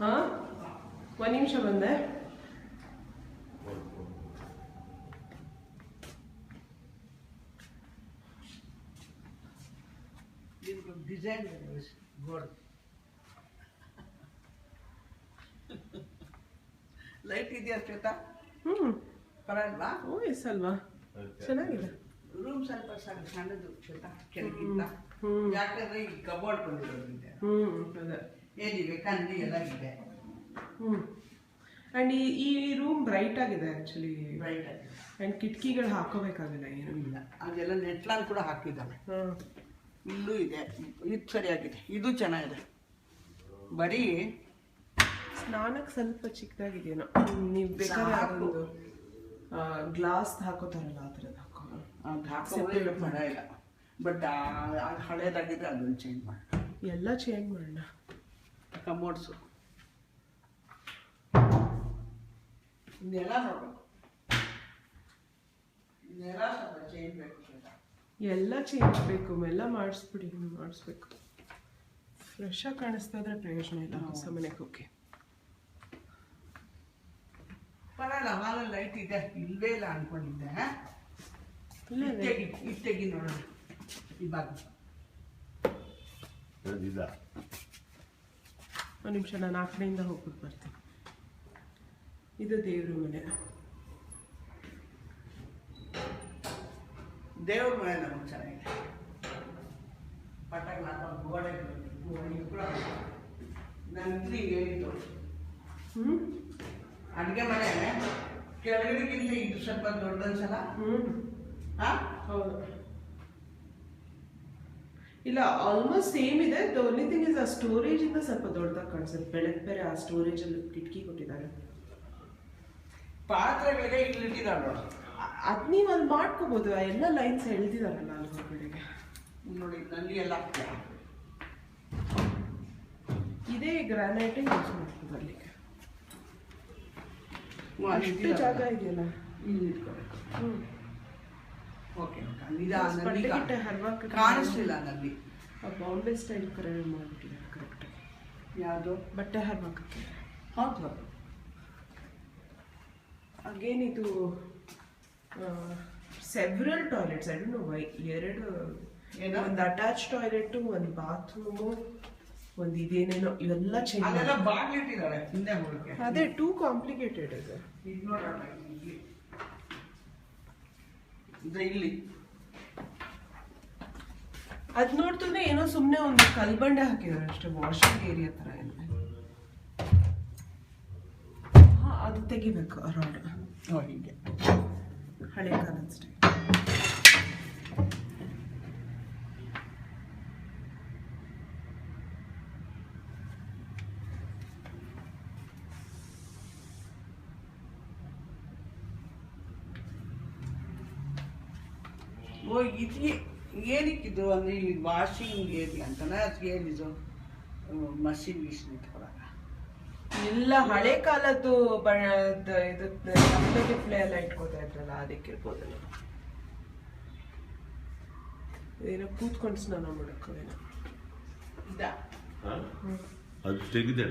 ಹಾಂ, ಒಂದು ನಿಮಿಷ ಬಂದೆ. ಡಿಸೈನ್ ಗೋಡ್ ಲೈಟ್ ಇದೆಯಾ ಶ್ವೇತಾ? ಪರವಾಗಿಲ್ವಾ? ಓ ಎಸ್ ಅಲ್ವಾ, ಚೆನ್ನಾಗಿದೆ. ರೂಮ್ ಸ್ವಲ್ಪ ಸಣ್ಣದು ಶ್ವೇತಾ ಕೆಳಗಿಂತ, ಯಾಕಂದ್ರೆ ಈ ಕಬೋರ್ಡ್ ಬಂದಿರೋದ್ರಿಂದ ಏನಿವೆ ಕಂದಿ ಎಲ್ಲ ಇದೆ. ಆ್ಯಂಡ್ ಈ ರೂಮ್ ಬ್ರೈಟ್ ಆಗಿದೆ ಆ್ಯಕ್ಚುಲಿ. ಬ್ರೈಟ್ ಆಗಿದೆ. ಆ್ಯಂಡ್ ಕಿಟಕಿಗಳು ಹಾಕೋಬೇಕಾಗಿಲ್ಲ, ಏನು ಇಲ್ಲ. ಅದೆಲ್ಲ ನೆಟ್ಲಾನ್ ಕೂಡ ಹಾಕಿದ್ದಾವೆ. ಇಲ್ಲೂ ಇದೆ, ಇದು ಸರಿಯಾಗಿದೆ, ಇದು ಚೆನ್ನಾಗಿದೆ. ಬರೀ ಸ್ನಾನಕ್ಕೆ ಸ್ವಲ್ಪ ಚಿಕ್ಕದಾಗಿದೆಯೇನೋ. ನೀವು ಬೇಕಾದ್ರೆ ಅದೊಂದು ಗ್ಲಾಸ್ ಹಾಕೋತಾರಲ್ಲ ಆ ಥರದ್ದು ಹಾಕೋ. ಅದು ಹಾಕೋದೇ ಬೇಡ ಇಲ್ಲ. ಬಟ್ ಅದು ಹಳೇದಾಗಿದ್ರೆ ಅದನ್ನು ಚೇಂಜ್ ಮಾಡಿ. ಎಲ್ಲ ಚೇಂಜ್ ಮಾಡೋಣ. ಕಮೋಡ್ಸು ನೆಲ ನೋಡಬೇಕು, ನೆಲ ಸ್ವಲ್ಪ ಚೇಂಜ್ ಬೇಕು. ಎಲ್ಲ ಚೇಂಜ್ ಬೇಕು, ಎಲ್ಲ ಮಾಡಿಸ್ಬೇಕು. ಫ್ರೆಶ್ ಆಗಿ ಕಾಣಿಸ್ತಾ ಇದ್ರೆ ಪ್ರಯೋಜನ ಇಲ್ಲ ಹೊಸ ಮನೆಗೆ. ಓಕೆ ಪರವಾಗಿಲ್ಲ, ಹಾಲಲ್ಲಿ ಲೈಟ್ ಇದೆ. ಇಲ್ವೇ ಇಲ್ಲ ಅನ್ಕೊಂಡಿದ್ದೆ. ಇಟ್ಟೆಗಿ ನೋಡೋಣ ಈ ಭಾಗ. ಒಂದು ನಿಮಿಷ, ನಾನು ಆ ಕಡೆಯಿಂದ ಹೋಗ್ಬಿಟ್ಟು ಬರ್ತೀನಿ. ಇದು ದೇವ್ರ ಮನೆ. ದೇವ್ರ ಮನೆ ನಮಗೆ ಚೆನ್ನಾಗಿದೆ. ಪಟಾಕಿ ಹಾಕೊಂಡು ಗೋಡೆ ಕೂಡ ನನ್ನ ಹೇಳಿದ್ದು. ಅಡುಗೆ ಮನೆ ಕೆಳಗಡೆಗಿಂತ ಇದು ಸ್ವಲ್ಪ ದೊಡ್ಡದನ್ಸಲ್ಲ. ಹೌದು, ಇಲ್ಲ ಆಲ್ಮೋಸ್ಟ್ ಸೇಮ್ ಇದೆ. ದ ಓನ್ಲಿ ಥಿಂಗ್ ಇಸ್ ಆ ಸ್ಟೋರೇಜ್ ಇಂದ ಸ್ವಲ್ಪ ದೊಡ್ಡದಾಗಿ ಕಾಣಿಸುತ್ತೆ. ಬೆಳಗ್ಗೆ ಬೇರೆ ಆ ಸ್ಟೋರೇಜ್ ಅಲ್ಲಿ ಕಿಟಕಿ ಕೊಟ್ಟಿದ್ದಾರೆ. ಪಾತ್ರೆಗಳಿಗೆ ಇಲ್ಲಿ ಇಟ್ಟಿದ್ದಾರೆ ನೋಡಿ. ಅದು ನೀವು ಅಲ್ಲಿ ಮಾಡ್ಕೋಬಹುದು. ಎಲ್ಲ ಲೈನ್ಸ್ ಎಳ್ದಿದಾರಲ್ಲ ಅಲ್ಲಿ ಹೊರಗಡೆಗೆ ನೋಡಿ. ನಲ್ಲಿ ಎಲ್ಲ ಇದೇ ಗ್ರಾನೈಟ್ ಯೂಸ್ ಮಾಡ್ಬೋದು ಅಲ್ಲಿಗೆ. ಅಷ್ಟು ಜಾಗ ಇದೆಯಲ್ಲ, ಇಲ್ಲಿ ಇಟ್ಕೋಬೇಕು. ಓಕೆ, ಕಾಣಿಸ್ತಿಲ್ಲ ನಲ್ಲಿ. ಬಾಂಬೆ ಸ್ಟೈಲ್ ಕರೆಕ್ಟ್ ಮಾಡಿಬಿಟ್ಟಿದ್ದಾರೆ ಕರೆಕ್ಟಾಗಿ. ಯಾವುದು? ಬಟ್ಟೆ ಹರ್ವಾಕಕ್ಕೆ. ಹೌದು. ಅಗೇನ್ ಇದು several toilets. I don't know why. ಎರಡು, ಒಂದು ಅಟ್ಯಾಚ್ ಟಾಯ್ಲೆಟ್, ಒಂದು ಬಾತ್ರೂಮು, ಒಂದು ಇದೇನೇನೋ, ಇವೆಲ್ಲ ಚೇಂಜ್. ಅದೆಲ್ಲ ಬಾಗಿಲಿಟ್ಟಿದ್ದಾರೆ ಹಿಂದೆ ಹೋಗಕ್ಕೆ. ಅದೇ ಟೂ ಕಾಂಪ್ಲಿಕೇಟೆಡ್ ಇದೆ. ಇದು ನೋಡೋಣ, ಇಲ್ಲಿ ಅದ್ ನೋಡ್ತಂದ್ರೆ ಏನೋ ಸುಮ್ಮನೆ ಒಂದು ಕಲ್ಬಂಡೆ ಹಾಕಿದ್ದಾರೆ ಅಷ್ಟೇ, ವಾಷಿಂಗ್ ಏರಿಯಾ ತರ ಎಲ್ಲ. ಅದು ತೆಗಿಬೇಕು ರಾಡ್. ಹೀಗೆ ಹಳೆ ಕಾಲದ ಸ್ಟೈಲ್. ಓ, ಇದು ಏನಕ್ಕಿದು ಅಂದ್ರೆ ಈ ವಾಷಿಂಗ್ ಏರಿಯಾ ಅಂತಾನೆ, ಅದಕ್ಕೆ ಏನಿದು ಮಷಿನ್ ಗಿಷಿನ್ ಇಟ್ಕೊಳಕ? ಇಲ್ಲ, ಹಳೆ ಕಾಲದ್ದು ಇದು ತಪ್ಪಲೆ ಗಿಪ್ಲೆ ಎಲ್ಲ ಇಟ್ಕೋತಾ ಇದ್ರಲ್ಲ, ಅದಕ್ಕಿರ್ಬೋದಲ್ಲ. ಏನೋ ಕೂತ್ಕೊಂಡು ಸ್ನಾನ ಮಾಡಕ್ಕೇನೋ. ಇದ ಅದು ತೆಗಿದೆ.